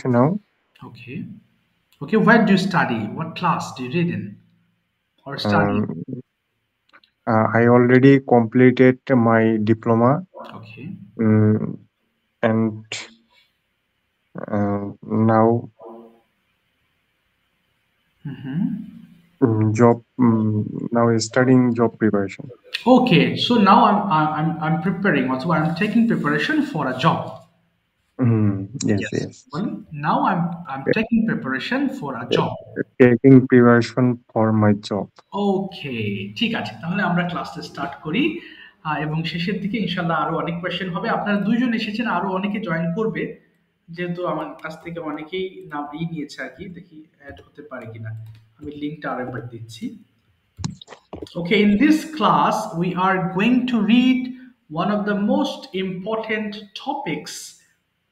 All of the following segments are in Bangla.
now. Okay. Okay, where do you study? What class do you read in or study? Um, I already completed my diploma, Okay. um, and now job. Now studying job preparation. Okay, so now I'm preparing. Also, I'm taking preparation for a job. Yes, Yes. yes. Well, now I'm taking preparation for a job. Taking preparation for my job. ওকে, ঠিক আছে। তাহলে আমরা ক্লাসটা স্টার্ট করি। এবং শেষের দিকে ইনশাআল্লাহ আরো অনেক কোয়েশ্চেন হবে। আপনারা ২ জন এসেছেন, আরো অনেকে জয়েন করবে। যেহেতু আমার কাছ থেকে অনেকেই নাম নিয়েছে আরকি। দেখি এড হতে পারে কিনা। আমি লিংকটা আরেকবার দিচ্ছি। Okay, in this class, we are going to read one of the most important topics,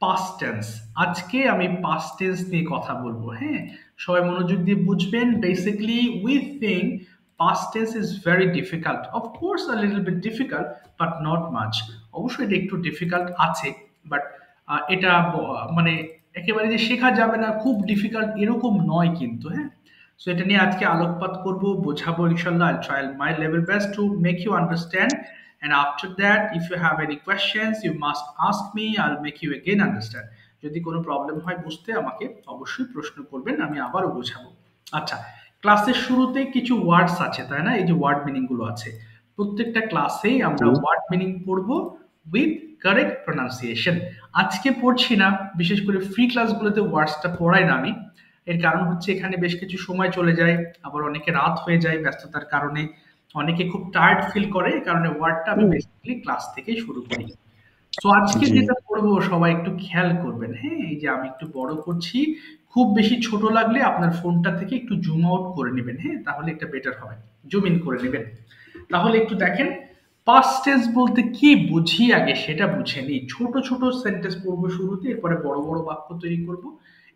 past tense. আজকে আমি past tense নিয়ে কথা বলবো, হ্যাঁ? সবাই মনোযোগ দিয়ে বুঝবেন। Basically, we think past tense is very difficult. Of course, a little bit difficult, but not much. অবশ্যই এটা একটু difficult আছে, but এটা মানে একেবারে যে শেখা যাবে না, খুব difficult এরকম নয় কিন্তু, হ্যাঁ? সো এটা নিয়ে আজকে আলোকপাত করব, বোঝাবো ইনশাল্লাহ। I'll try my level best to make you understand. And after that, if you have any questions, you must ask me. I'll make you again understand. যদি কোনো প্রবলেম হয় বুঝতে, আমাকে অবশ্যই প্রশ্ন করবেন, আমি আবারও বোঝাবো। আচ্ছা, ক্লাসের শুরুতে কিছু ওয়ার্ডস আছে, তাই না? এই যে ওয়ার্ড মিনিং গুলো আছে, প্রত্যেকটা ক্লাসেই আমরা জি, ওয়ার্ড মিনিং পড়বো উইথ কারেক্ট প্রনাউন্সিয়েশন। আজকে পড়ছি না, বিশেষ করে ফ্রি ক্লাসগুলোতে ওয়ার্ডসটা পড়াই না আমি। এর কারণ হচ্ছে এখানে বেশ কিছু সময় চলে যায়, আবার অনেকে রাত হয়ে যায় ব্যস্ততার কারণে, অনেকে খুব টায়ার্ড ফিল করে, এই কারণে ওয়ার্ডটা আমি বেসিক্যালি ক্লাস থেকেই শুরু করি। সো আজকে জি, যেটা করবো সবাই একটু খেয়াল করবেন, হ্যাঁ? এই যে আমি একটু বড় করছি, খুব বেশি ছোট লাগলে আপনার ফোনটা থেকে একটু জুম আউট করে নেবেন, হ্যাঁ? তাহলে এটা বেটার হবে। জুম ইন করে নেবেন। তাহলে একটু দেখেন, পাস্ট টেন্স বলতে কি বুঝি আগে সেটা বুঝে নিই। ছোট ছোট সেন্টেন্স পড়বো শুরুতে, এরপরে বড় বড় বাক্য তৈরি করব,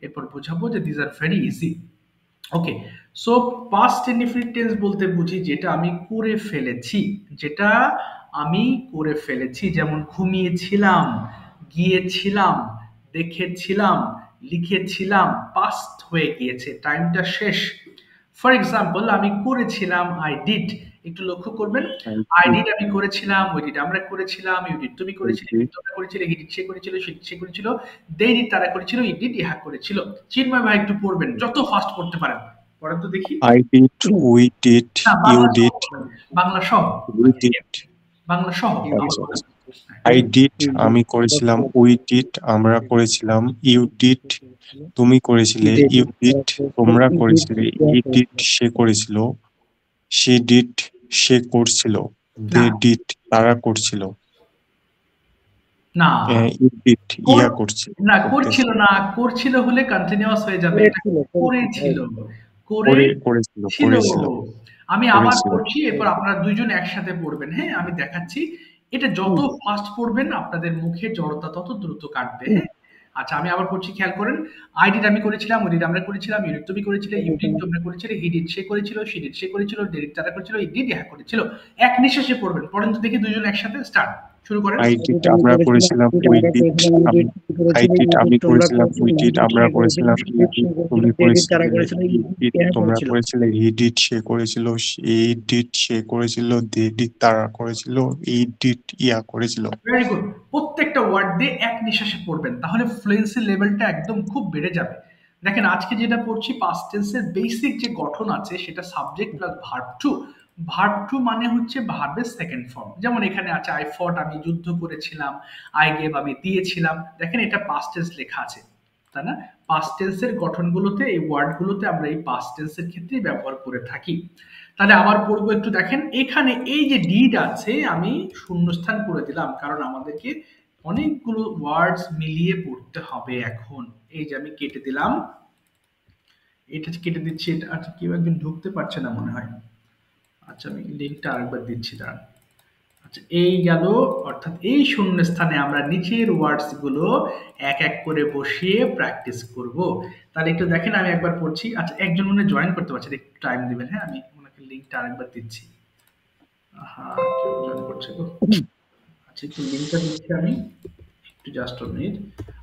এরপর বোঝাবো যে this are very easy. Okay, so past indefinite tense বলতে বুঝি যেটা আমি করে ফেলেছি, যেটা আমি করে ফেলেছি। যেমন ঘুমিয়েছিলাম, গিয়েছিলাম, দেখেছিলাম, লিখেছিলাম, পাস্ট হয়ে গিয়েছে, টাইমটা শেষ। ফর এক্সাম্পল, আমি করেছিলাম, আই ডিড। একটু লক্ষ্য করবেন, আই ডিড আমি করেছিলাম, উই ডিড আমরা করেছিলাম, ইউ ডিড তুমি করেছিলে, জি। ইউ তোমরা করেছিলে, হি ডিড সে করেছিল, সে করেছিল, দে ডিড তারা করেছিল, ই ডিড ইহা করেছিল। চিন্ময় ভাই একটু পড়বেন, যত ফাস্ট পড়তে পারেন পড়েন তো দেখি। I did, we did, না, you বাংলা সহ did, পড়বেন, বাংলা সহ। we আচ্ছা, did. বাংলা সহ আবার আচ্ছা, বলেন। আচ্ছা। I did, আমি করেছিলাম, we did, আমরা করেছিলাম, you did, তুমি করেছিলে, you did, তোমরা করেছিলে, he did, সে করেছিল, she did, সে করছিল, না, they did, তারা করছিল, না, you did, কর ইয়া করছে, না, করতেছে, করছিল না, করছিল হলে কন্টিনিউয়াস হয়ে যাবে। এটা করেছিল, করেছিল, করেছিল। করেছিল, আমি আবার করেছিল। পড়ছি, এরপর আপনারা ২ জন একসাথে পড়বেন, হ্যাঁ? আমি দেখাচ্ছি। এটা যত ফাস্ট পড়বেন আপনাদের মুখে জড়তা তত দ্রুত কাটবে, হ্যাঁ? আচ্ছা, আমি আবার পড়ছি, খেয়াল করেন। আই ডিড আমি করেছিলাম, উই ডিড আমরা করেছিলাম, ইউ ডিড তুমি করেছিলে, ইউ ডিড তোমরা করেছিলে, হি ডিড সে করেছিল, শি ডিড সে করেছিল, দে ডিড তারা করেছিল, ই ডিড ইহা করেছিল। এক নিঃশ্বাসে পড়বেন। পড়েন তো দেখি ২ জন একসাথে, স্টার্ট। শুরু করেন। I did, আমরা করেছিলাম, we did, আমি I did, আমি করেছিলাম, we did, আমরা করেছিলাম, you did, তুমি করেছিলে, he did, তোমরা করেছিলে, he did, সে করেছিল, she did, সে করেছিল, they did, তারা করেছিল, he did, ইয়া করেছিল। Very good. প্রত্যেকটা ওয়ার্ড দিয়ে এক নিঃশ্বাসে পড়বেন, তাহলে ফ্লুয়েন্সি লেভেলটা একদম খুব বেড়ে যাবে। দেখেন, আজকে যেটা পড়ছি পাস্ট টেন্সের বেসিক যে গঠন আছে সেটা subject plus verb two. Verb two মানে হচ্ছে ভার্বের সেকেন্ড ফর্ম। যেমন এখানে আছে আই ফট আমি যুদ্ধ করেছিলাম, আই গেভ আমি দিয়েছিলাম। দেখেন, এটা পাস্ট টেন্স লেখা আছে, তাই না? পাস্ট টেন্সের গঠনগুলোতে, এই ওয়ার্ডগুলোতে আমরা এই পাস্ট টেন্সের ক্ষেত্রেই ব্যবহার করে থাকি। তাহলে আবার পড়বো, একটু দেখেন। এখানে এই যে ডিড আছে, আমি শূন্যস্থান করে দিলাম, কারণ আমাদেরকে অনেকগুলো ওয়ার্ডস মিলিয়ে পড়তে হবে এখন। এই যে আমি কেটে দিলাম, এটা কেটে দিচ্ছি। এটা আচ্ছা, কেউ একজন ঢুকতে পারছে না মনে হয়। আচ্ছা, আমি লিঙ্কটা আরেকবার দিচ্ছি, দাঁড়ান। আচ্ছা, এই গেল। অর্থাৎ এই শূন্যস্থানে আমরা নিচের ওয়ার্ডস গুলো এক এক করে বসিয়ে প্র্যাকটিস করব। তাহলে একটু দেখেন, আমি একবার পড়ছি। আচ্ছা, একজন মনে জয়েন করতে পারছে, একটু টাইম দিবেন, হ্যাঁ? আমি ওনাকে লিঙ্কটা আরেকবার দিচ্ছি। হ্যাঁ, কেউ জয়েন করছে গো। আচ্ছা, একটু লিঙ্কটা দিচ্ছি আমি। একটু জাস্ট a মিনিট।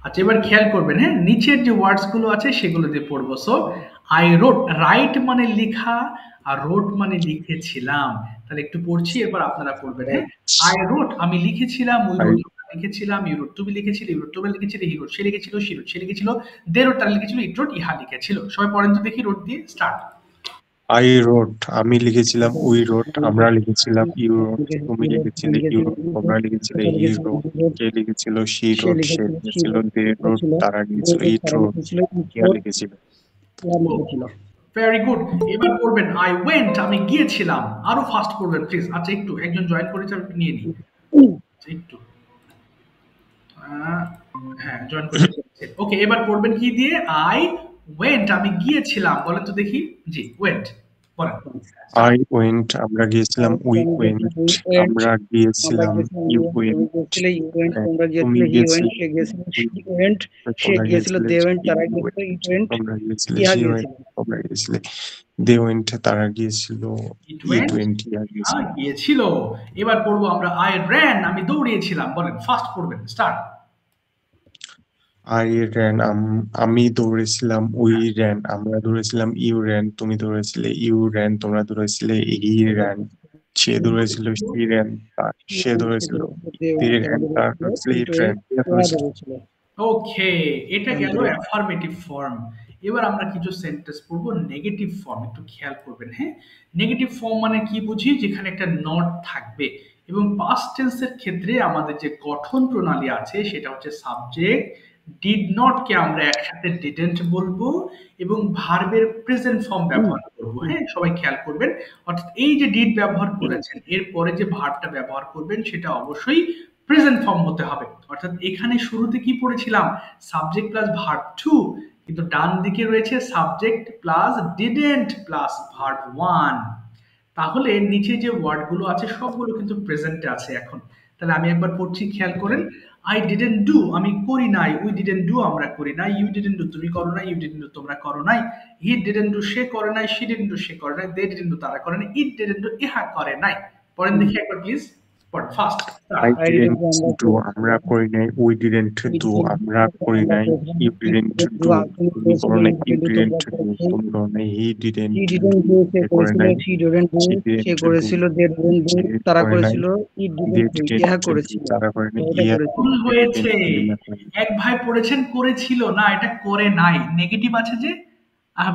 আচ্ছা, এবার খেয়াল করবেন, হ্যাঁ, নিচের যে ওয়ার্ডস গুলো আছে সেগুলো দিয়ে পড়বো। সো আই রোট, রাইট মানে লেখা, আর রোট মানে লিখেছিলাম। তাহলে একটু পড়ছি, এবার আপনারা পড়বেন, হ্যাঁ। আই রোট আমি লিখেছিলাম, উই আই রোট লিখেছিলাম, ইউ রোট তুমি লিখেছিলে, ইউ রোট তোমরা লিখেছিলে, হি রোট সে লিখেছিল, শি রোট সে লিখেছিল, দে রোট তারা লিখেছিল, ইট রোট ইহা লিখেছিল। সবাই পড়েন তো দেখি, রোট দিয়ে স্টার্ট। আই রোট আমি লিখেছিলাম, উই রোট আমরা লিখেছিলাম, ইউ রোট তুমি লিখেছিলে, ইউ রোট তোমরা লিখেছিলে, হি রোট সে লিখেছিল, শি রোট সে লিখেছিল, দে রোট তারা লিখেছিল, ইট রোট ইহা লিখেছিল। Very good. এবার পড়বেন আই ওয়েন্ট আমি গিয়েছিলাম। আরো ফাস্ট পড়বেন প্লিজ। আচ্ছা, একটু একজন জয়েন করেছে, আমি একটু নিয়ে নিই। আচ্ছা, একটু হ্যাঁ, জয়েন করে ফেলেছে। ওকে, এবার পড়বেন কি দিয়ে? আই ওয়েন্ট আমি গিয়েছিলাম। বলেন তো দেখি। জি, ওয়েন্ট বলেন। আই ওয়েন্ট আমরা গিয়েছিলাম, উই ওয়েন্ট আমরা গিয়েছিলাম, ইউ ওয়েন্ট তুমি গিয়েছিলে, উই তোমরা গিয়েছিলে, হি ওয়েন্ট তোমরা গিয়েছিলে, শি ওয়েন্ট তোমরা গিয়েছিলে, দে ওয়েন্ট তারা গিয়েছিল, ইট ইট ওয়েন্ট ওয়েন্ট ইহা গিয়েছিল। গিয়েছিল। এবার পড়বো আমরা আই র্যান আমি দৌড়িয়েছিলাম। বলেন, ফাস্ট পড়বেন, স্টার্ট। আই র্যান আমি দৌড়েছিলাম, উই র্যান আমরা দৌড়েছিলাম, ইউ র্যান তুমি দৌড়েছিলে, ইউ র্যান তোমরা দৌড়েছিলে, হি র্যান সে দৌড়েছিল, শি র্যান সে দৌড়েছিল, দে র্যান তারা দৌড়েছিল, ইট র্যান এরা দৌড়েছিল। ওকে, এটা গেল অ্যাফার্মেটিভ ফর্ম। এবার আমরা কিছু সেন্টেন্স পড়বো নেগেটিভ ফর্ম, একটু খেয়াল করবেন, হ্যাঁ। নেগেটিভ ফর্ম মানে কি বুঝি? যেখানে একটা নট থাকবে। এবং পাস্ট টেন্সের ক্ষেত্রে আমাদের যে গঠন প্রণালী আছে সেটা হচ্ছে সাবজেক্ট ডিড নট কে আমরা একসাথে ডিডেন্ট বলবো, এবং ভার্বের প্রেজেন্ট ফর্ম ব্যবহার করবো, হ্যাঁ। সবাই খেয়াল করবেন, অর্থাৎ এই যে ডিড ব্যবহার করেছেন, এরপরে যে ভার্বটা ব্যবহার করবেন সেটা অবশ্যই প্রেজেন্ট ফর্ম হতে হবে। অর্থাৎ এখানে শুরুতে কি পড়েছিলাম? সাবজেক্ট প্লাস ভার্ব টু, কিন্তু ডান দিকে রয়েছে subject plus didn't plus verb one. তাহলে নিচে যে ওয়ার্ডগুলো আছে সবগুলো কিন্তু প্রেজেন্টে আছে এখন। তাহলে আমি একবার পড়ছি, খেয়াল করেন। আই ডিডেন্ট ডু আমি করি নাই, উই ডিডেন্ট ডু আমরা করি নাই, ইউ ডিডেন্ট ডু তুমি করো নাই, ইউ ডিডেন্ট ডু তোমরা করো নাই, হি ডিডেন্ট ডু সে করে নাই, শি ডিডেন্ট ডু সে করে নাই, দে ডিডেন্ট ডু তারা করে নাই, ইট ডিডেন্ট ডু ইহা করে নাই। পড়েন দেখি একবার প্লিজ, পড়েন ফাস্ট। আই ডিডেন্ট ডু আমরা করি নাই, উই ডিডেন্ট ডু আমরা করি নাই, ইউ ডিডেন্ট ডু তুমি করো নাই, ইউ ডিডেন্ট ডু তুমি করো নাই, হি ডিডেন্ট ডু সে করে নাই, শি ডিডেন্ট ডু সে করে নাই, দে ডিডেন্ট ডু তারা করে নাই, ইহা ভুল হয়েছে। ইহা করে নাই। এক ভাই পড়েছেন করেছিল, না এটা করে নাই, নেগেটিভ আছে যে।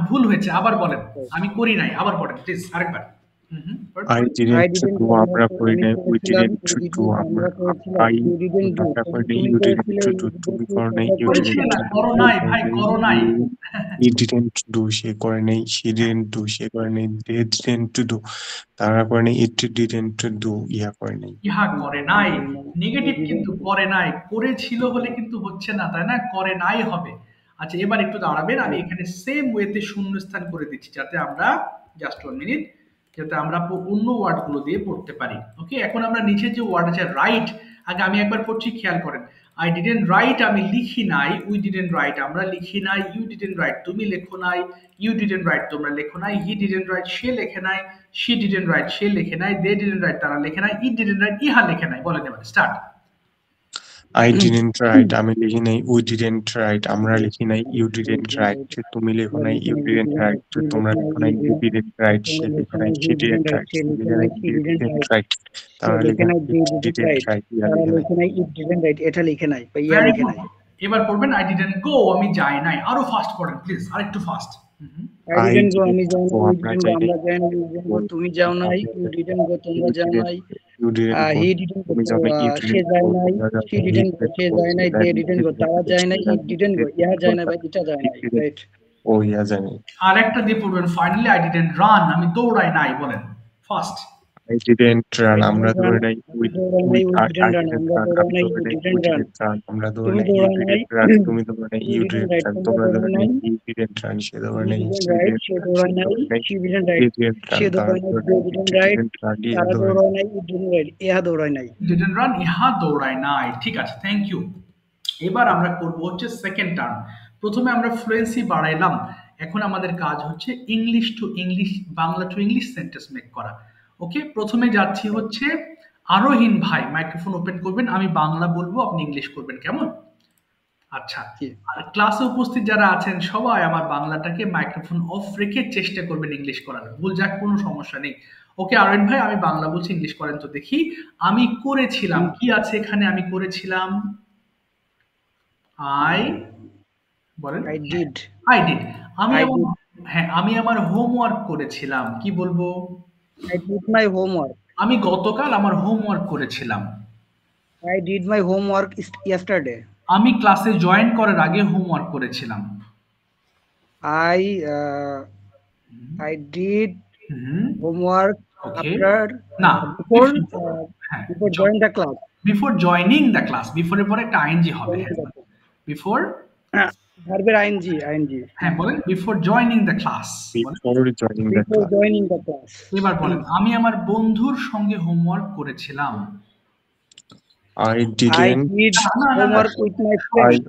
ভুল হয়েছে, আবার বলেন। আমি করি নাই, আবার পড়েন প্লিজ আরেকবার। হুম হুম, পড়েন, আই পড়েন। ডিডেন্ট ডু আমরা করি নাই, উই ডিডেন্ট ডু আই আমরা করি নাই, ইউ ডিডেন্ট ডু তুমি করো নাই, ইউ করেছিল ডিডেন্ট না, ডু করো সে নাই করে ভাই, নাই, করো নাই। হি ডিডেন্ট ডু সে করে নাই, শি ডিডেন্ট ডু সে করে নাই, দে ডিডেন্ট ডু তারা করে নাই, ইট ডিডেন্ট ডু ইহা করে নাই। ইহা করে নাই। নেগেটিভ কিন্তু করে নাই, করেছিল হলে কিন্তু হচ্ছে না, তাই না? করে নাই হবে। আচ্ছা, এবার একটু দাঁড়াবেন, আমি এখানে সেম ওয়েতে শূন্যস্থান করে দিচ্ছি, যাতে আমরা জাস্ট 1 মিনিট, যাতে আমরা অন্য ওয়ার্ড গুলো দিয়ে পড়তে পারি। ওকে, এখন আমরা নিচের যে ওয়ার্ড আছে রাইট, আগে আমি একবার পড়ছি, খেয়াল করেন। আই ডিডেন্ট রাইট আমি লিখি নাই, উই ডিডেন্ট রাইট আমরা লিখি নাই, ইউ ডিডেন্ট রাইট তুমি লেখো নাই, ইউ ডিডেন্ট রাইট তোমরা লেখো নাই, হি ডিডেন্ট রাইট সে লেখে নাই, শি ডিডেন্ট রাইট সে লেখে নাই, দে ডিডেন্ট রাইট তারা লেখে নাই, ইট ডিডেন্ট রাইট ইহা লেখে নাই। বলেন এবার, স্টার্ট। আই ডিডেন্ট রাইট আমি লিখি নাই, উই ডিডেন্ট রাইট আমরা লিখি নাই, ইউ ডিডেন্ট রাইট তুমি লেখো নাই, ইউ ডিডেন্ট রাইট তোমরা লেখো নাই, দে ডিডেন্ট রাইট সে লেখে নাই, শি ডিডেন্ট রাইট সে লেখে নাই, দে ডিডেন্ট রাইট তারা লেখে নাই, ইট ডিডেন্ট রাইট ইহা লেখে নাই। Very good. এবার পড়বেন আই ডিডেন্ট গো আমি যাই নাই। আরো ফাস্ট পড়েন প্লিজ, আরেকটু ফাস্ট। আই ডিডেন্ট গো আমরা যাই নাই, ইউ ডিডেন্ট গো তুমি যাও নাই, ইউ ডিডেন্ট গো তোমরা যাও নাই, হি ডিডেন্ট গো সে যায়নি, দে ডিডেন্ট গো সে যায়নি, ইট ডিডেন্ট ও ইহা যায়নি। আর একটা দিয়ে পড়বেন ফাইনালি, আই ডিডেন্ট রান আমি দৌড়াই নাই। বলেন ফাস্ট। I didn't run আমরা দৌড়ে নাই, I didn't run আমি দৌড়ে নাই, we didn't run আমরা দৌড়ে নাই, you didn't run তুমি দৌড়ে নাই, you didn't run তোমরা দৌড়ে নাই, he didn't run সে দৌড়ে নাই, she didn't run সে দৌড়ে নাই, they didn't run তারা দৌড়ে নাই, it didn't run ইহা দৌড়ে নাই। ডিডেন্ট রান ইহা দৌড়ায় নাই। ঠিক আছে, থ্যাংক ইউ। এবার আমরা করব হচ্ছে সেকেন্ড টার্ম। প্রথমে আমরা ফ্লুয়েন্সি বাড়াইলাম, এখন আমাদের কাজ হচ্ছে English to English, Bangla to English sentence make করা। ওকে, প্রথমে যাচ্ছি হচ্ছে আরোহীন ভাই মাইক্রোফোন ওপেন করবেন, আমি বাংলা বলবো, আপনি ইংলিশ করবেন, কেমন? আচ্ছা। জি। আর ক্লাসে উপস্থিত যারা আছেন সবাই আমার বাংলাটাকে মাইক্রোফোন অফ রেখে চেষ্টা করবেন ইংলিশ করার, ভুল যাক কোনো সমস্যা নেই। ওকে আরোহীন ভাই, আমি বাংলা বলছি, ইংলিশ করেন তো দেখি। আমি করেছিলাম, কি আছে এখানে? আমি করেছিলাম, আই, বলেন। I did. I did. আমি I আমার, did. হ্যাঁ, আমি আমার হোমওয়ার্ক করেছিলাম, কি বলবো? I did my homework. আমি গতকাল আমার হোমওয়ার্ক করেছিলাম। I did my homework yesterday. আমি ক্লাসে জয়েন করার আগে হোমওয়ার্ক করেছিলাম। I I did হুম, homework ওকে। after না, before হ্যাঁ, before join the class. Before joining the class, বিফোরের পরে একটা আইএনজি হবে। Joining হ্যাঁ, the class. Before, Verb ing. হ্যাঁ বলেন, বিফোর জয়নিং দ্য ক্লাস বলেন। Before joining the Before class. joining the class. এবার বলেন, আমি আমার বন্ধুর সঙ্গে হোমওয়ার্ক করেছিলাম। I I didn't. did না, না, না, না, homework with my I friend.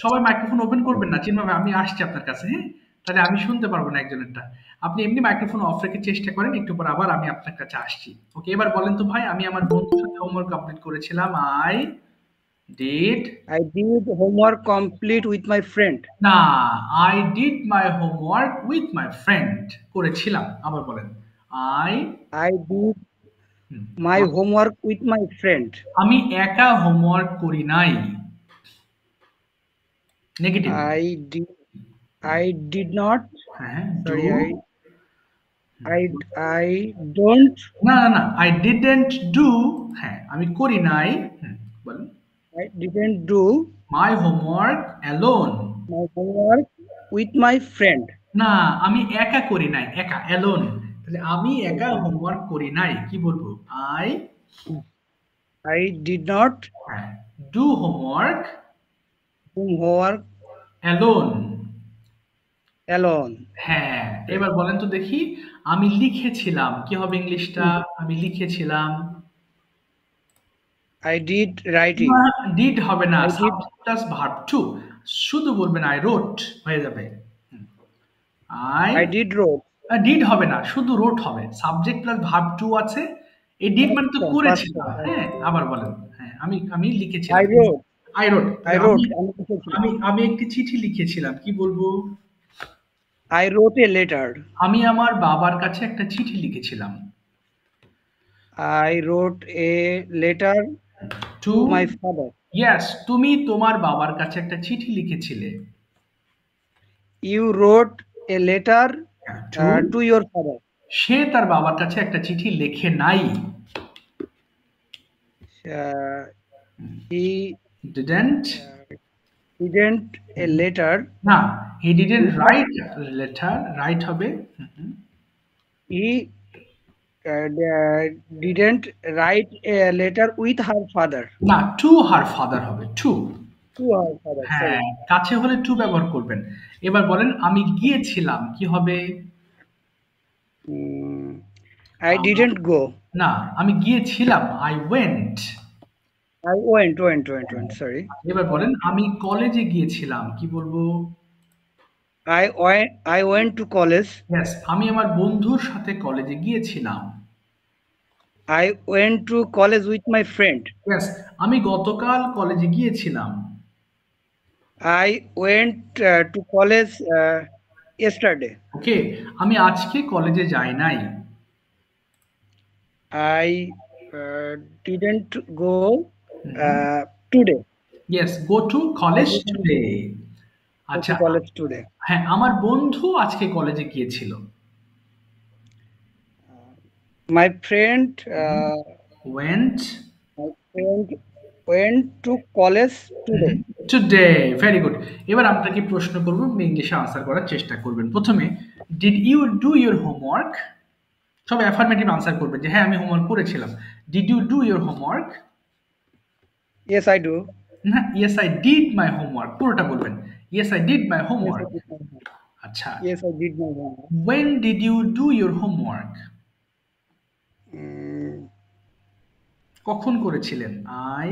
সবাই মাইক্রোফোন ওপেন করবেন না, চিন্ময় ভাই, আমি আসছি আপনার কাছে, হ্যাঁ? তাহলে আমি শুনতে পারবো না একজনেরটা। আপনি এমনি মাইক্রোফোন অফ রেখে চেষ্টা করেন, একটু পর আবার আমি আপনার কাছে আসছি। ওকে, এবার বলেন তো ভাই, আমি আমার বন্ধুর সাথে হোমওয়ার্ক কমপ্লিট করেছিলাম। I did, I did homework complete with my friend. না, I did my homework with my friend করেছিলাম। আবার বলেন, I, I did my homework with my friend. আমি একা হোমওয়ার্ক করি নাই। নেগেটিভ। I did not. হ্যাঁ, do, Sorry, I I don't. না, না, না, আই ডিডন্ট ডু, হ্যাঁ, আমি করি নাই। বলেন, I didn't do my homework alone. my homework with my friend. না, আমি একা করি নাই, একা, অ্যালোন। তাহলে আমি একা হোমওয়ার্ক করি নাই, কি বলবো? আই, I did not হ্যাঁ, do homework do homework alone. alone. হ্যাঁ, এবার বলেন তো দেখি, আমি লিখেছিলাম, কি হবে ইংলিশটা? আমি লিখেছিলাম। I did writing. না, ডিড হবে না, I did. Subject plus verb two, শুধু বলবেন আই রোট, হয়ে যাবে। I, I did wrote. ডিড হবে না, শুধু রোট হবে, সাবজেক্ট প্লাস ভার্ব টু আছে। এই ডিড মানে তো Past করেছিলাম। tense. হ্যাঁ, আবার বলেন, হ্যাঁ, আমি I লিখেছিলাম। wrote. আই রোট। I wrote. আমি লিখেছিলাম। আমি একটি চিঠি লিখেছিলাম, কি বলবো? I wrote a letter. আমি আমার বাবার কাছে একটা চিঠি লিখেছিলাম। I wrote a letter to to my father. Yes, তুমি তোমার বাবার কাছে একটা চিঠি লিখেছিলে। You wrote a letter to to your father. সে তার বাবার কাছে একটা চিঠি লেখে নাই। He didn't, didn't a letter. না, he didn't write letter, write হবে। He didn't write a letter with her father. না, টু হার ফাদার হবে, টু। To her father. হ্যাঁ, Sorry. কাছে হলে টু ব্যবহার করবেন। এবার বলেন, আমি গিয়েছিলাম, কি হবে? I didn't go. না, আমি গিয়েছিলাম, I went. I went. Sorry. এবার বলেন, আমি কলেজে গিয়েছিলাম, কি বলবো? I went to college. Yes, আমি আমার বন্ধুর সাথে কলেজে গিয়েছিলাম। I went to college with my friend. Yes, আমি গতকাল কলেজে গিয়েছিলাম। I went to college yesterday. ওকে, আমি আজকে কলেজে যাই নাই। I didn't go today. Yes, go to college I didn't today. go আচ্ছা, to college today. হ্যাঁ, আমার বন্ধু আজকে কলেজে গিয়েছিল। My friend went went to college today. Today. Very good. এবার আপনাকে প্রশ্ন করব, আপনি ইংলিশে আনসার করার চেষ্টা করবেন। প্রথমে, did you do your homework? সবাই অ্যাফার্মেটিভ আনসার করবেন যে হ্যাঁ, আমি হোমওয়ার্ক করেছিলাম। Did you do your homework? Yes, I do. না, yes I did my homework, পুরোটা বলবেন। Yes I did my Yes, I homework. did my homework. আচ্ছা, Yes, I did my homework. when did you do your homework? Mm, কখন করেছিলেন? আই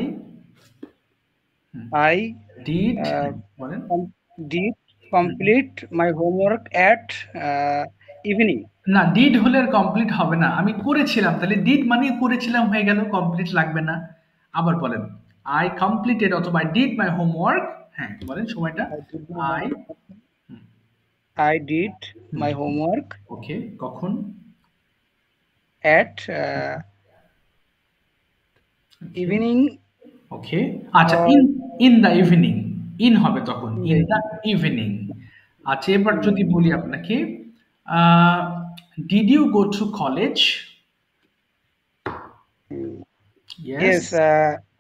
I ডিড, বলেন। did complete my homework at evening. না, ডিড হলে আর কমপ্লিট হবে না। আমি করেছিলাম, তাহলে ডিড মানে করেছিলাম হয়ে গেল, কমপ্লিট লাগবে না। আবার বলেন, আই কমপ্লিটেড অথবা আই ডিড মাই হোমওয়ার্ক। হ্যাঁ, বলেন সময়টা। I I did my homework okay, কখন? At evening. ওকে, আচ্ছা, ইন দ্য ইভিনিং। ইন হবে তখন, ইন দ্য ইভিনিং। আচ্ছা, এবার যদি বলি আপনাকে, did you go to college? Yes,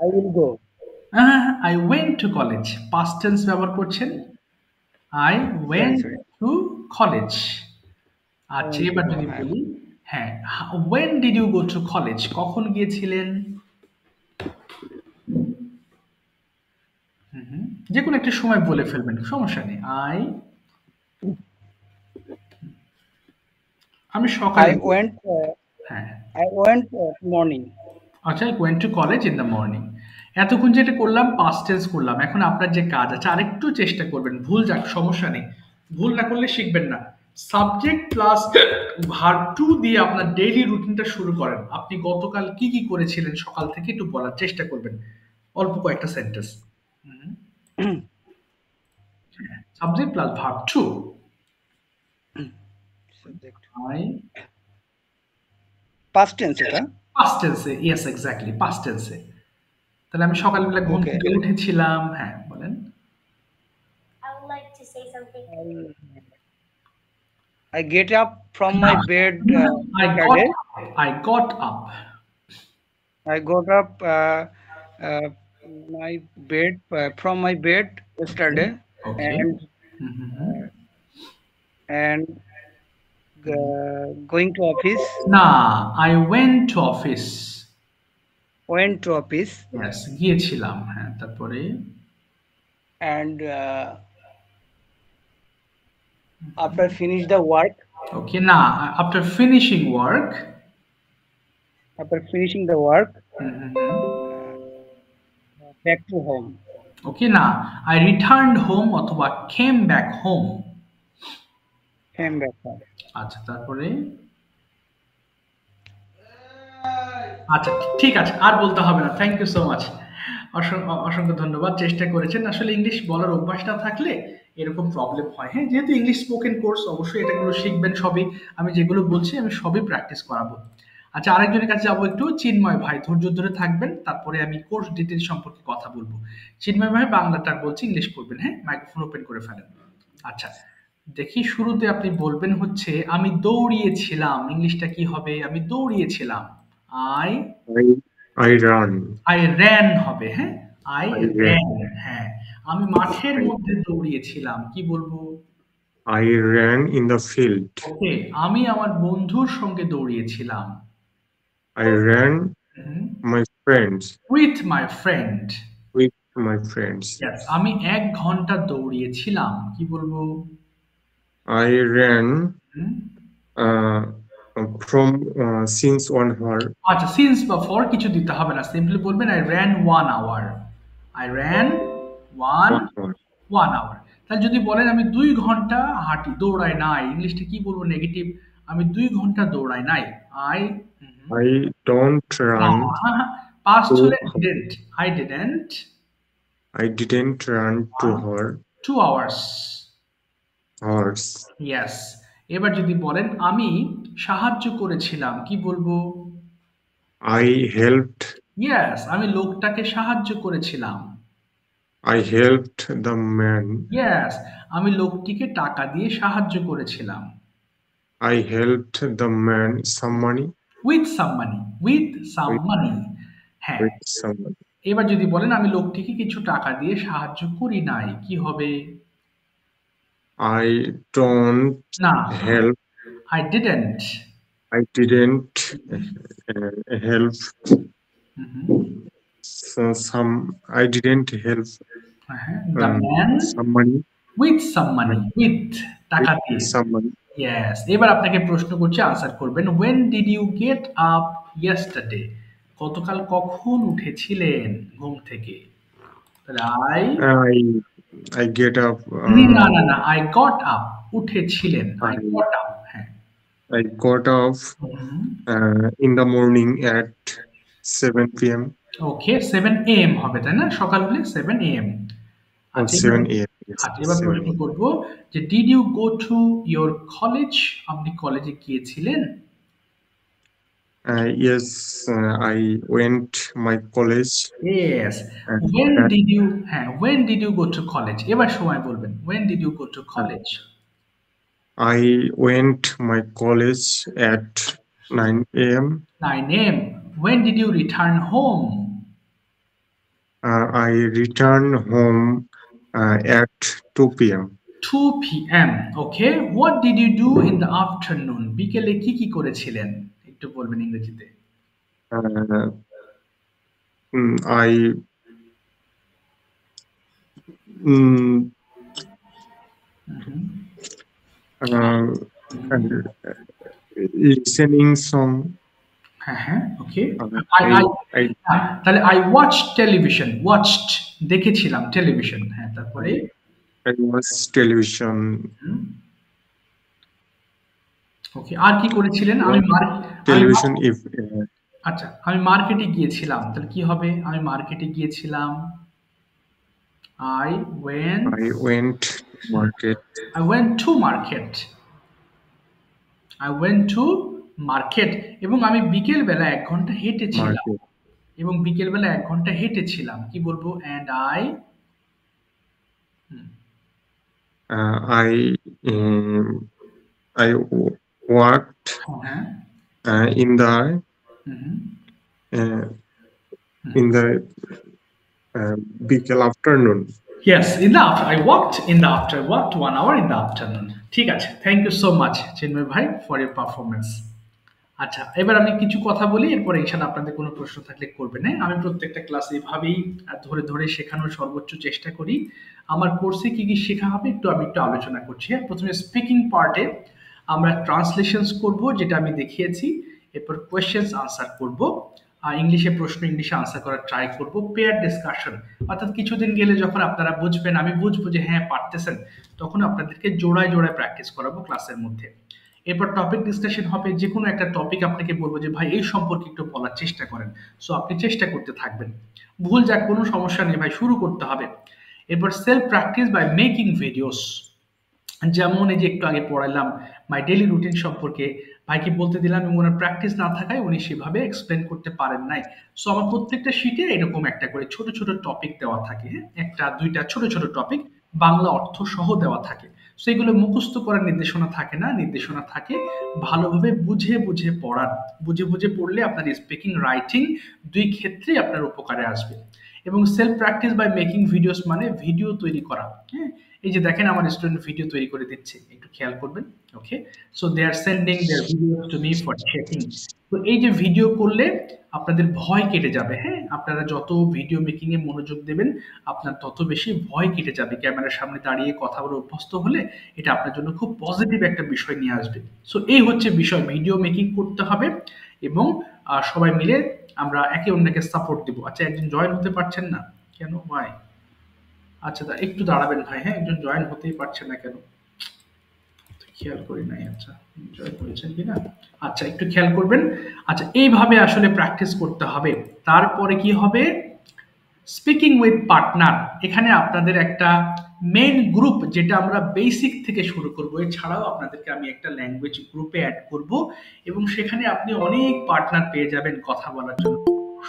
I will go. I went to college, past tense ব্যবহার করছেন। I went sorry. To college. আচ্ছা, went to এবার go, যদি বলি, হ্যাঁ, when did you go to college, কখন গিয়েছিলেন? যে কোনো একটা সময় বলে ফেলবেন, সমস্যা নেই। আমি সকালে। I went হ্যাঁ, morning. আচ্ছা, went to college in the morning. এতক্ষণ যেটা করলাম পাস্ট টেন্স করলাম। এখন আপনার যে কাজ আছে আরেকটু চেষ্টা করবেন, ভুল যাক সমস্যা নেই, ভুল না করলে শিখবেন না। সাবজেক্ট প্লাস ভার্ব টু দিয়ে আপনার ডেইলি রুটিনটা শুরু করেন। আপনি গতকাল কি কি করেছিলেন সকাল থেকে একটু বলার চেষ্টা করবেন, অল্প কয়েকটা sentence. Subject plus verb two. Subject. I Past tense এটা। পাস্ট টেন্সে, ইয়েস এক্স্যাক্টলি, পাস্ট টেন্সে। তাহলে আমি সকালবেলা ঘুম Okay. থেকে উঠেছিলাম। হ্যাঁ, বলেন। I would like to say something. I get up from my bed I yesterday. got up. I got up my bed from my bed yesterday. Okay. and going to office. না, I went to office. Went to office Yes, গিয়েছিলাম। হ্যাঁ, তারপরে and after finish the work. ওকে, না, after finishing work. After finishing the work, back to home. ওকে, না, I returned home অথবা came back home. Came back home. আচ্ছা, তারপরে আচ্ছা, ঠিক আছে, আর বলতে হবে না। থ্যাংক ইউ সো মাচ, অসংখ্য ধন্যবাদ। চেষ্টা করেছেন। আসলে ইংলিশ বলার অভ্যাস না থাকলে এরকম প্রবলেম হয়। হ্যাঁ, যেহেতু ইংলিশ স্পোকেন কোর্স, অবশ্যই এটাগুলো শিখবেন সবই। আমি যেগুলো বলছি আমি সবই প্র্যাকটিস করাবো। আচ্ছা, আরেকজনের কাছে যাবো একটু। চিন্ময় ভাই, ধৈর্য ধরে থাকবেন, তারপরে আমি কোর্স ডিটেইল সম্পর্কে কথা বলবো। চিন্ময় ভাই, বাংলাটা বলছি, ইংলিশ করবেন। হ্যাঁ, মাইক্রোফোন ওপেন করে ফেলেন। আচ্ছা, দেখি, শুরুতে আপনি বলবেন হচ্ছে আমি দৌড়িয়েছিলাম। ইংলিশটা কি হবে? আমি দৌড়িয়েছিলাম। I I run. ran হবে। হ্যাঁ, I I ran। ran. হ্যাঁ, আমি মাঠের মধ্যে দৌড়িয়েছিলাম। কি বলবো? I ran in the field. ওকে, আমি আমার বন্ধুর সঙ্গে দৌড়িয়েছিলাম। I ran my friends with my friend. with my friends. Yes, আমি 1 ঘন্টা দৌড়িয়েছিলাম। কি বলবো? I ran uh, from since 1 hour. আচ্ছা, since বা for কিছু দিতে হবে না, সিম্পলি বলবেন I ran 1 hour. I ran 1 hour. তাহলে যদি বলেন আমি 2 ঘন্টা হাঁটি, দৌড়াই নাই, ইংলিশটা কি বলবো? নেগেটিভ। আমি 2 ঘন্টা দৌড়াই নাই। I don't run. পাস্ট হলে didn't. I didn't run 2 hours. Yes. এবার যদি বলেন আমি সাহায্য করেছিলাম, কি বলবো? I helped. Yes, আমি লোকটাকে সাহায্য করেছিলাম। I helped the man. Yes, আমি লোকটিকে টাকা দিয়ে সাহায্য করেছিলাম। I helped the man some money. With some money. হ্যাঁ, With some money. এবার যদি বলেন আমি লোকটিকে কিছু টাকা দিয়ে সাহায্য করি নাই, কি হবে? I don't না, help. I didn't help. I didn't help the man some money. with some money. With টাকা দিয়ে। Some money. Yes, এবার আপনাকে প্রশ্ন করছি, আনসার করবেন। When did you get up yesterday? গতকাল কখন উঠেছিলেন ঘুম থেকে? তাহলে I get up. না, I got up, উঠেছিলেন। I got up, হ্যাঁ। I got off in the morning at 7 p.m. Okay 7 AM হবে তাই না, সকাল হলে 7 AM। or আচ্ছা 7 a.m. Yes, আচ্ছা এবার 7 প্রশ্ন a.m. করব যে did you go to your college, আপনি কলেজে গিয়েছিলেন? Yes, I went my college yes. and when at, did you, হ্যাঁ when did you go to college, এবার সময় বলবেন when did you go to college? I went my college at 9 a.m. 9 AM। when did you return home? I returned home at 2 p.m. 2 PM। Okay what did you do in the afternoon, বিকেলে কি কি করেছিলেন একটু বলবেন ইংরেজিতে। Uh, I mm, and listening song. হ্যাঁ হ্যাঁ ওকে I, I তাহলে আই ওয়াচ টেলিভিশন, ওয়াচড দেখেছিলাম টেলিভিশন, হ্যাঁ তারপরে watch television. ওকে আর কি করেছিলেন? Television if আচ্ছা আমি মার্কেটে গিয়েছিলাম, তাহলে কি হবে? আমি মার্কেটে গিয়েছিলাম I went I went market. I went to market I went to market এবং আমি বিকেল বেলা 1 ঘন্টা হেঁটেছিলাম, Market. এবং বিকেল বেলা 1 ঘন্টা হেঁটেছিলাম কি বলবো? and I I I walked হ্যাঁ in the uh, in the বিকেল afternoon. Yes, I walked in the after, walked 1 hour in the afternoon. ঠিক আছে, থ্যাংক ইউ সো মাচ চিন্ময় ভাই ফর ইউর পারফরমেন্স। আচ্ছা এবার আমি কিছু কথা বলি, এরপরে ইনশাআল্লাহ আপনাদের কোনো প্রশ্ন থাকলে করবেন। হ্যাঁ আমি প্রত্যেকটা ক্লাস এভাবেই ধরে ধরে শেখানোর সর্বোচ্চ চেষ্টা করি। আমার কোর্সে কি কি শেখা হবে আমি একটু আলোচনা করছি। হ্যাঁ প্রথমে স্পিকিং পার্টে আমরা ট্রান্সলেশনস করব, যেটা আমি দেখিয়েছি, এরপর কোয়েশ্চেন্স আনসার করব, ইংলিশে প্রশ্ন ইংলিশে আনসার করার ট্রাই করব, পেয়ার ডিসকাশন, অর্থাৎ কিছুদিন গেলে যখন আপনারা বুঝবেন, আমি বুঝবো যে হ্যাঁ পারতেছেন, তখন আপনাদেরকে জোড়ায় জোড়ায় প্র্যাকটিস করাবো ক্লাসের মধ্যে। এরপর টপিক ডিসকাশন হবে, যে কোনো একটা টপিক আপনাকে বলবো যে ভাই এই সম্পর্কে একটু বলার চেষ্টা করেন, সো আপনি চেষ্টা করতে থাকবেন, ভুল যাক কোনো সমস্যা নেই ভাই, শুরু করতে হবে। এরপর self practice by making videos, যেমন এই যে একটু আগে পড়ালাম মাই ডেইলি রুটিন সম্পর্কে, ভাইকে বলতে দিলাম এবং ওনার প্র্যাকটিস না থাকায় উনি সেভাবে এক্সপ্লেন করতে পারেন নাই। সো আমার প্রত্যেকটা শিটে এরকম একটা করে ছোট ছোট টপিক দেওয়া থাকে, হ্যাঁ একটা দুইটা ছোট ছোট টপিক বাংলা অর্থ সহ দেওয়া থাকে। সো এগুলো মুখস্থ করার নির্দেশনা থাকে না, নির্দেশনা থাকে ভালোভাবে বুঝে বুঝে পড়ার, বুঝে বুঝে পড়লে আপনার স্পিকিং রাইটিং দুই ক্ষেত্রেই আপনার উপকারে আসবে। এবং self practice by making videos মানে ভিডিও তৈরি করা। হ্যাঁ এই যে দেখেন আমার স্টুডেন্ট ভিডিও তৈরি করে দিচ্ছে, একটু খেয়াল করবেন। Okay so they are sending their videos to me for checking. তো এই যে ভিডিও করলে আপনাদের ভয় কেটে যাবে। হ্যাঁ আপনারা যত ভিডিও মেকিং এ মনোযোগ দেবেন আপনার তত বেশি ভয় কেটে যাবে। ক্যামেরার সামনে দাঁড়িয়ে কথা বলে অভ্যস্ত হলে এটা আপনার জন্য খুব পজিটিভ একটা বিষয় নিয়ে আসবে। সো এই হচ্ছে বিষয়, ভিডিও মেকিং করতে হবে এবং সবাই মিলে আমরা একে অন্যকে সাপোর্ট দিব। আচ্ছা একজন জয়েন হতে পারছেন না কেন ভাই? আচ্ছা একটু দাঁড়াবেন ভাই, হ্যাঁ একজন জয়েন হতেই পারছে না কেন খেয়াল করি নাই। আচ্ছা জয়েন করেছেন কিনা, আচ্ছা একটু খেয়াল করবেন। আচ্ছা এইভাবে আসলে প্র্যাকটিস করতে হবে। তারপরে কি হবে? স্পিকিং উইথ পার্টনার, এখানে আপনাদের একটা মেইন গ্রুপ যেটা আমরা বেসিক থেকে শুরু করব, এছাড়াও আপনাদেরকে আমি একটা ল্যাঙ্গুয়েজ গ্রুপে অ্যাড করব এবং সেখানে আপনি অনেক পার্টনার পেয়ে যাবেন কথা বলার জন্য।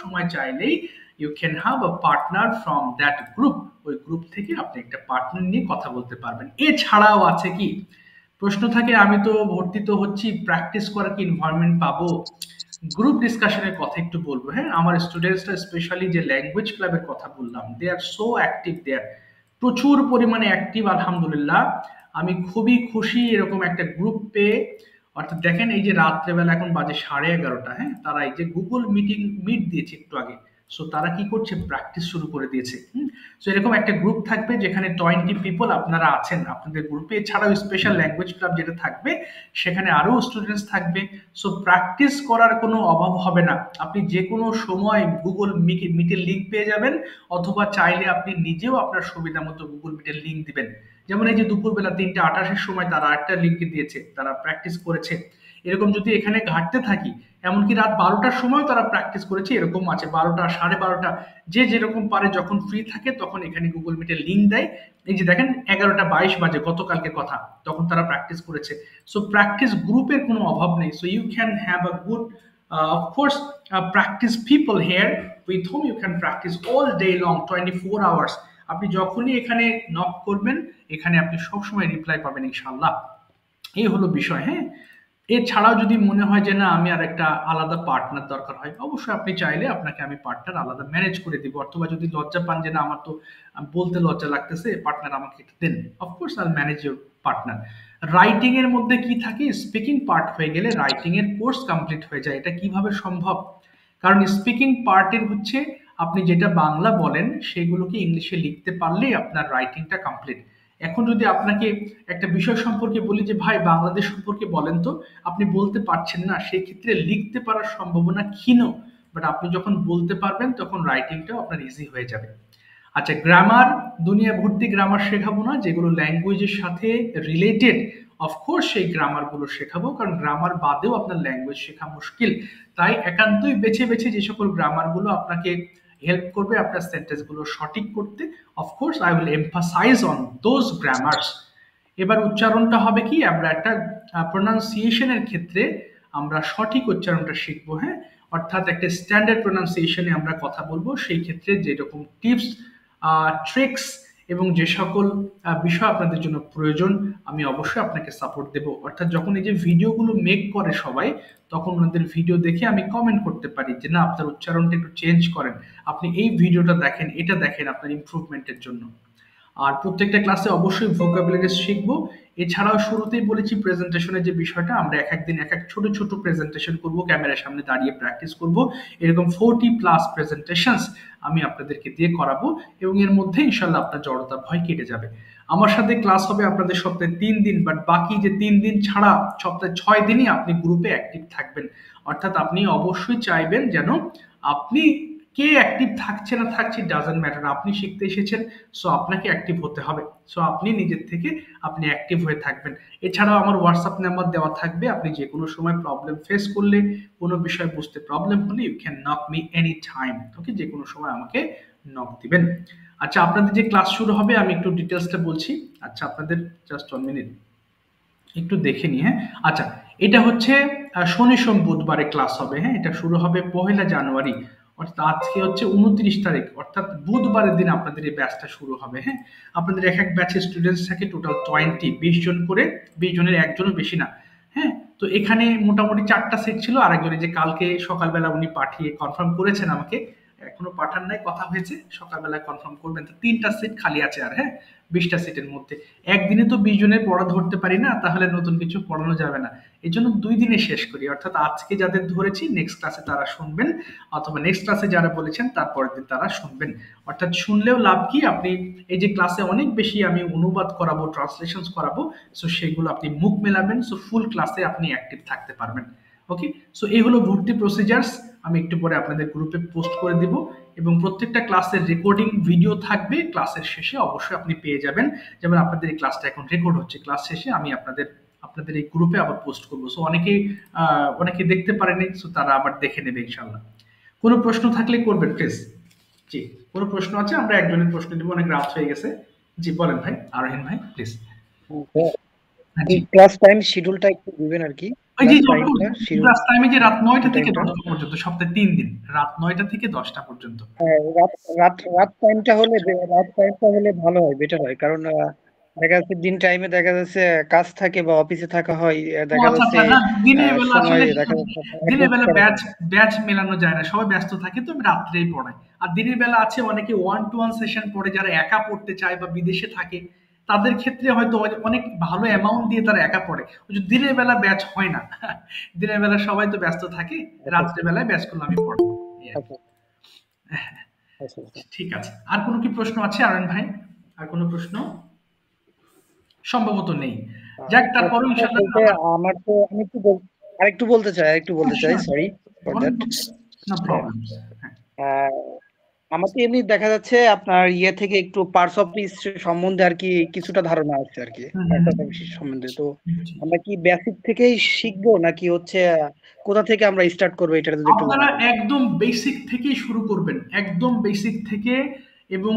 সময় চাইলেই you can have a partner from that group, ওই গ্রুপ থেকে আপনি একটা পার্টনার নিয়ে কথা বলতে পারবেন। এছাড়াও আছে কি প্রশ্ন থাকে, আমি তো ভর্তি তো হচ্ছি, প্র্যাকটিস করার কি এনভায়রনমেন্ট পাবো? গ্রুপ ডিসকাশনের কথা একটু বলবো। হ্যাঁ আমার স্টুডেন্টসরা স্পেশালি যে ল্যাঙ্গুয়েজ ক্লাবের কথা বললাম, দে আর সো অ্যাক্টিভ দেয়ার, প্রচুর পরিমাণে অ্যাক্টিভ আলহামদুলিল্লাহ। আমি খুবই খুশি এরকম একটা গ্রুপ পেয়ে। অর্থাৎ দেখেন এই যে রাত্রেবেলা এখন বাজে 11:30, হ্যাঁ তারা এই যে গুগল মিট দিয়েছে একটু আগে, সো তারা কি করছে প্র্যাকটিস শুরু করে দিয়েছে। সো এরকম একটা গ্রুপ থাকবে যেখানে 20 পিপল আপনারা আছেন আপনাদের গ্রুপে, এছাড়াও স্পেশাল ল্যাঙ্গুয়েজ ক্লাব যেটা থাকবে সেখানে আরো স্টুডেন্টস থাকবে। সো প্র্যাকটিস করার কোনো অভাব হবে না, আপনি যে কোনো সময় গুগল মিটের লিঙ্ক পেয়ে যাবেন, অথবা চাইলে আপনি নিজেও আপনার সুবিধা মতো গুগল মিটের লিঙ্ক দিবেন। যেমন এই যে দুপুরবেলা 3:28 সময় তারা একটা লিঙ্ক দিয়েছে, তারা প্র্যাকটিস করেছে। এরকম যদি এখানে ঘাটতে থাকি, এমনকি রাত 12টার সময় তারা প্র্যাকটিস করেছে, এরকম আছে 12টা 12:30, যে যেরকম পারে যখন ফ্রি থাকে তখন এখানে গুগল মিটের লিঙ্ক দেয়। এই যে দেখেন 11:22 বাজে গতকালকে কথা, তখন তারা প্র্যাকটিস করেছে। সো প্র্যাকটিস গ্রুপের কোনো অভাব নেই। So you can have a good of course practice people here with whom you can practice all day long 24 hours। আপনি যখনই এখানে নক করবেন এখানে আপনি সবসময় রিপ্লাই পাবেন ইনশাআল্লাহ। এই হলো বিষয়। হ্যাঁ, এছাড়াও যদি মনে হয় যে না আমি আর একটা আলাদা পার্টনার দরকার হয়, অবশ্যই আপনি চাইলে আপনাকে আমি পার্টনার আলাদা ম্যানেজ করে দিব। অথবা যদি লজ্জা পান যে না আমার তো বলতে লজ্জা লাগতেছে, পার্টনার আমাকে একটু দেন, of course I manage your partner. Writing এর মধ্যে কি থাকে, স্পিকিং পার্ট হয়ে গেলে রাইটিং এর কোর্স কমপ্লিট হয়ে যায়। এটা কিভাবে সম্ভব? কারণ স্পিকিং পার্টের হচ্ছে আপনি যেটা বাংলা বলেন সেগুলোকে ইংলিশে লিখতে পারলেই আপনার রাইটিংটা কমপ্লিট। এখন যদি আপনাকে একটা বিষয় সম্পর্কে বলি যে ভাই বাংলাদেশ সম্পর্কে বলেন তো, আপনি বলতে পারছেন না, সেই ক্ষেত্রে লিখতে পারার সম্ভাবনা ক্ষীণ। বাট আপনি যখন বলতে পারবেন তখন রাইটিংটাও আপনার ইজি হয়ে যাবে। আচ্ছা, গ্রামার, দুনিয়া ভর্তি গ্রামার শেখাবো না, যেগুলো ল্যাঙ্গুয়েজের সাথে রিলেটেড অফকোর্স সেই গ্রামারগুলো শেখাবো, কারণ গ্রামার বাদেও আপনার ল্যাঙ্গুয়েজ শেখা মুশকিল। তাই একান্তই বেছে বেছে যে সকল গ্রামারগুলো আপনাকে হেল্প করবে আপনার সেন্টেন্সগুলো সঠিক করতে, of course I will emphasize on those grammars. এবার উচ্চারণটা হবে কি, আমরা একটা প্রোনাউন্সিয়েশনের ক্ষেত্রে আমরা সঠিক উচ্চারণটা শিখবো। হ্যাঁ, অর্থাৎ একটা স্ট্যান্ডার্ড প্রোনাউন্সিয়েশনে আমরা কথা বলবো, সেই ক্ষেত্রে যেরকম টিপস ট্রিক্স এবং যে সকল বিষয় আপনাদের জন্য প্রয়োজন আমি অবশ্যই আপনাকে সাপোর্ট দেব। অর্থাৎ যখন এই যে ভিডিওগুলো মেক করে সবাই, তখন ওনাদের ভিডিও দেখে আমি কমেন্ট করতে পারি যে না আপনার উচ্চারণটা একটু চেঞ্জ করেন, আপনি এই ভিডিওটা দেখেন, এটা দেখেন আপনার ইমপ্রুভমেন্টের জন্য। আর প্রত্যেকটা ক্লাসে অবশ্যই ভোকাবুলারি শিখবো। এছাড়াও শুরুতেই বলেছি প্রেজেন্টেশনের যে বিষয়টা, আমরা এক একদিন এক এক ছোট ছোট প্রেজেন্টেশন করব, ক্যামেরার সামনে দাঁড়িয়ে প্র্যাকটিস করব। এরকম 40+ প্রেজেন্টেশনস আমি আপনাদেরকে দিয়ে করাবো, এবং এর মধ্যে ইনশাল্লাহ আপনার জড়তা ভয় কেটে যাবে। আমার সাথে ক্লাস হবে আপনাদের সপ্তাহে 3 দিন, বাট বাকি যে 3 দিন ছাড়া সপ্তাহে 6 দিনই আপনি গ্রুপে অ্যাক্টিভ থাকবেন। অর্থাৎ আপনি অবশ্যই চাইবেন যেন আপনি, কে অ্যাক্টিভ থাকছে না থাকছে ডাজন্ট ম্যাটার, আপনি শিখতে এসেছেন, সো আপনাকে অ্যাক্টিভ হতে হবে। সো আপনি নিজের থেকে আপনি অ্যাক্টিভ হয়ে থাকবেন। এছাড়াও আমার হোয়াটসঅ্যাপ নাম্বার দেওয়া থাকবে, আপনি যে কোনো সময় প্রবলেম ফেস করলে, কোনো বিষয় বুঝতে প্রবলেম হলে you can knock me any time. Okay, যে কোনো সময় আমাকে নক দিবেন। আচ্ছা, আপনাদের যে ক্লাস শুরু হবে আমি একটু ডিটেলসটা বলছি। আচ্ছা, আপনাদের জাস্ট 1 মিনিট একটু দেখে নিই। হ্যাঁ, আচ্ছা, এটা হচ্ছে শনি সোম বুধবারে ক্লাস হবে। হ্যাঁ, এটা শুরু হবে 1 জানুয়ারি, অর্থাৎ আজকে হচ্ছে 29 তারিখ, অর্থাৎ বুধবারের দিন আপনাদের এই ব্যাচটা শুরু হবে। হ্যাঁ, আপনাদের এক এক ব্যাচে স্টুডেন্টস থাকে টোটাল 20 জন করে, 20 জনের একজনও বেশি না। হ্যাঁ, তো এখানে মোটামুটি 4টা সিট ছিল। আরেকজনে যে কালকে সকালবেলা উনি পাঠিয়ে কনফার্ম করেছেন আমাকে, এখনো পাঠান নাই, কথা হয়েছে সকালবেলা কনফার্ম করবেন। তো 3টা সিট খালি আছে আর। হ্যাঁ, 20টা সিটের মধ্যে একদিনে তো 20 জনের পড়া ধরতে পারি না, তাহলে নতুন কিছু পড়ানো যাবে না। এই জন্য 2 দিনে শেষ করি, অর্থাৎ আজকে যাদের ধরেছি নেক্সট ক্লাসে তারা শুনবেন, অথবা নেক্সট ক্লাসে যারা বলেছেন তারপরের দিন তারা শুনবেন। অর্থাৎ শুনলেও লাভ কি, আপনি এই যে ক্লাসে অনেক বেশি আমি অনুবাদ করাবো, ট্রান্সলেশনস করাবো, সো সেগুলো আপনি মুখ মেলাবেন, সো ফুল ক্লাসে আপনি অ্যাক্টিভ থাকতে পারবেন। ওকে, সো এই হলো ভর্তি প্রসিজার্স। আমি একটু পরে আপনাদের গ্রুপে পোস্ট করে দিব, এবং প্রত্যেকটা ক্লাসের রেকর্ডিং ভিডিও থাকবে, ক্লাসের শেষে অবশ্যই আপনি পেয়ে যাবেন। যেমন আপনাদের এই ক্লাসটা এখন রেকর্ড হচ্ছে, ক্লাস শেষে আমি আপনাদের এই গ্রুপে আবার পোস্ট করবো। সো অনেকে দেখতে পারেনি, সো তারা আবার দেখে নেবে ইনশাল্লাহ। কোনো প্রশ্ন থাকলে করবেন প্লিজ। জি, কোনো প্রশ্ন আছে? আমরা একজনের প্রশ্ন দিব, অনেক রাত হয়ে গেছে। জি বলেন ভাই, আরোহীন ভাই প্লিজ। ক্লাস টাইম শিডিউলটা একটু দিবেন আর কি। ওই যে ক্লাস টাইমে যে রাত 9টা থেকে 10টা পর্যন্ত, সপ্তাহে 3 দিন, রাত 9টা থেকে 10টা পর্যন্ত। হ্যাঁ, রাত টাইমটা হলে ভালো হয়, বেটার হয়, কারণ দেখা যাচ্ছে দিন টাইমে দেখা যাচ্ছে কাজ থাকে বা অফিসে থাকা হয়, দেখা যাচ্ছে দিনের বেলা সময় আসলে দেখা যাচ্ছে দিনের বেলা ব্যাচ মেলানো যায় না, সবাই ব্যস্ত থাকে, তো আমি রাত্রেই পড়াই। আর দিনের বেলা আছে অনেকে 1-to-1 সেশন পড়ে, যারা একা পড়তে চায় বা বিদেশে থাকে, তাদের ক্ষেত্রে হয়তো অনেক ভালো অ্যামাউন্ট দিয়ে তারা একা পড়ে। দিনের বেলা ব্যাচ হয় না, দিনের বেলা সবাই তো ব্যস্ত থাকে, রাত্রে বেলায় ব্যাচ করলে আমি পড়বো। ঠিক আছে, আর কোনো কি প্রশ্ন আছে আরোহীন ভাই? আর কোনো প্রশ্ন সম্ভবত নেই। যাক, তারপর ইনশাআল্লাহ আমার তো আমি আরেকটু বলতে চাই, sorry for that. No problem. আমার তো এমনি দেখা যাচ্ছে আপনার ইয়ে থেকে একটু পার্টস অফ স্পিচ সম্বন্ধে আর কি কিছুটা ধারণা আছে আর কি, হুম, পার্টস হুম, অফ স্পিচ সম্বন্ধে। তো জি। আমরা কি বেসিক থেকেই শিখবো নাকি হচ্ছে কোথা থেকে আমরা স্টার্ট করবো, এটা যদি একটু আপনারা জানাতেন। একদম বেসিক থেকেই শুরু করবেন, একদম বেসিক থেকে। এবং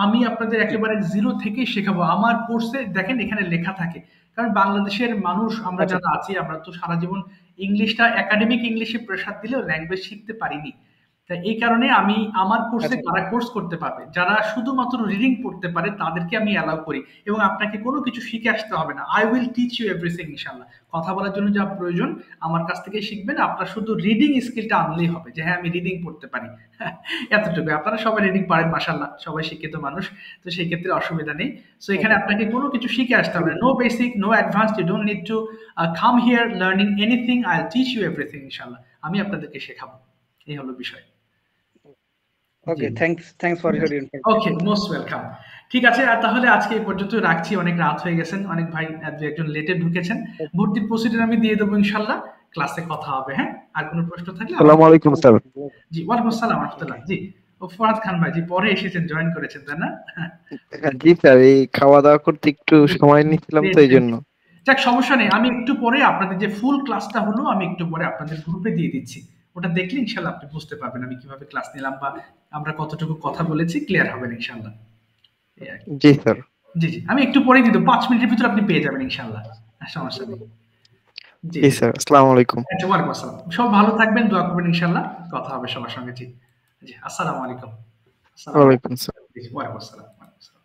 আমি আপনাদের জি একেবারে জিরো থেকেই শেখাবো। আমার কোর্সে দেখেন এখানে লেখা থাকে, কারণ বাংলাদেশের মানুষ আমরা আচ্ছা যারা আছি আমরা তো সারা জীবন ইংলিশটা একাডেমিক ইংলিশে প্রেশার দিলেও ল্যাঙ্গুয়েজ শিখতে পারিনি। তা এই কারণে আমি আমার কোর্সে আচ্ছা যারা কোর্স করতে পারবে, যারা শুধুমাত্র রিডিং পড়তে পারে তাদেরকে আমি অ্যালাউ করি। এবং আপনাকে কোনো কিছু শিখে আসতে হবে না, I will teach you everything ইনশাল্লাহ। কথা বলার জন্য যা প্রয়োজন আমার কাছ থেকে শিখবেন, আপনার শুধু রিডিং স্কিলটা আনলেই হবে, যে হ্যাঁ আমি রিডিং পড়তে পারি। এতটুকু। আপনারা সবাই রিডিং পারেন মাশাল্লাহ, সবাই শিক্ষিত মানুষ, তো সেই ক্ষেত্রে অসুবিধা নেই। সো এখানে ওকে আপনাকে কোনো কিছু শিখে আসতে হবে জি না, no basic no advance, you don't need to come here learning anything, I will teach you everything ইনশাল্লাহ। আমি আপনাদেরকে শেখাবো, এই হলো বিষয়। জি, okay, thanks for your okay, information. Most welcome. ঠিক আছে, আর তাহলে আজকে এই পর্যন্ত রাখছি, অনেক রাত হয়ে গেছেন, অনেক ভাই দু একজন লেটে ঢুকেছেন। ভর্তির প্রসিডিউর আমি দিয়ে দেবো ইনশাল্লাহ, ক্লাসে কথা হবে। হ্যাঁ, আর কোনো প্রশ্ন থাকলে আমার। আসসালামু আলাইকুম স্যার। জি, ওয়ালাইকুম আসসালাম রহমতুল্লাহ। ওকে জি, ও ফরহাদ খান ভাই, জি পরে এসেছেন, জয়েন করেছেন তাই না? জি স্যার, এই খাওয়া দাওয়া করতে একটু জি, সময় নিচ্ছিলাম তো এই পেয়েছেন। জন্য। যাক, সমস্যা নেই, আমি একটু পরে আপনাদের যে ফুল ক্লাসটা হলো আমি একটু পরে আপনাদের গ্রুপে দিয়ে দিচ্ছি। ওটা দেখলে ইনশাল্লাহ আপনি বুঝতে পারবেন আমি কিভাবে ক্লাস নিলাম, বা আমরা কতটুকু কথা বলেছি, ক্লিয়ার হবেন ইনশাল্লাহ। এই আর কি। জি স্যার। জি জি, আমি একটু পরেই দিয়ে দেবো, 5 মিনিটের ভিতরে আপনি পেয়ে যাবেন ইনশাল্লাহ, আর সমস্যা নেই। জি জি জি, স্যার, আসসালামু আলাইকুম। আচ্ছা, ওয়ালাইকুম আসসালাম। সব ভালো থাকবেন, দোয়া করবেন ইনশাল্লাহ, কথা হবে সবার সঙ্গে। জি জি, আসসালামু আলাইকুম। আসসালাম। ওয়ালাইকুম আসসালাম। জি, ওয়ালাইকুম আসসালাম। ওয়ালাইকুম আসসালাম।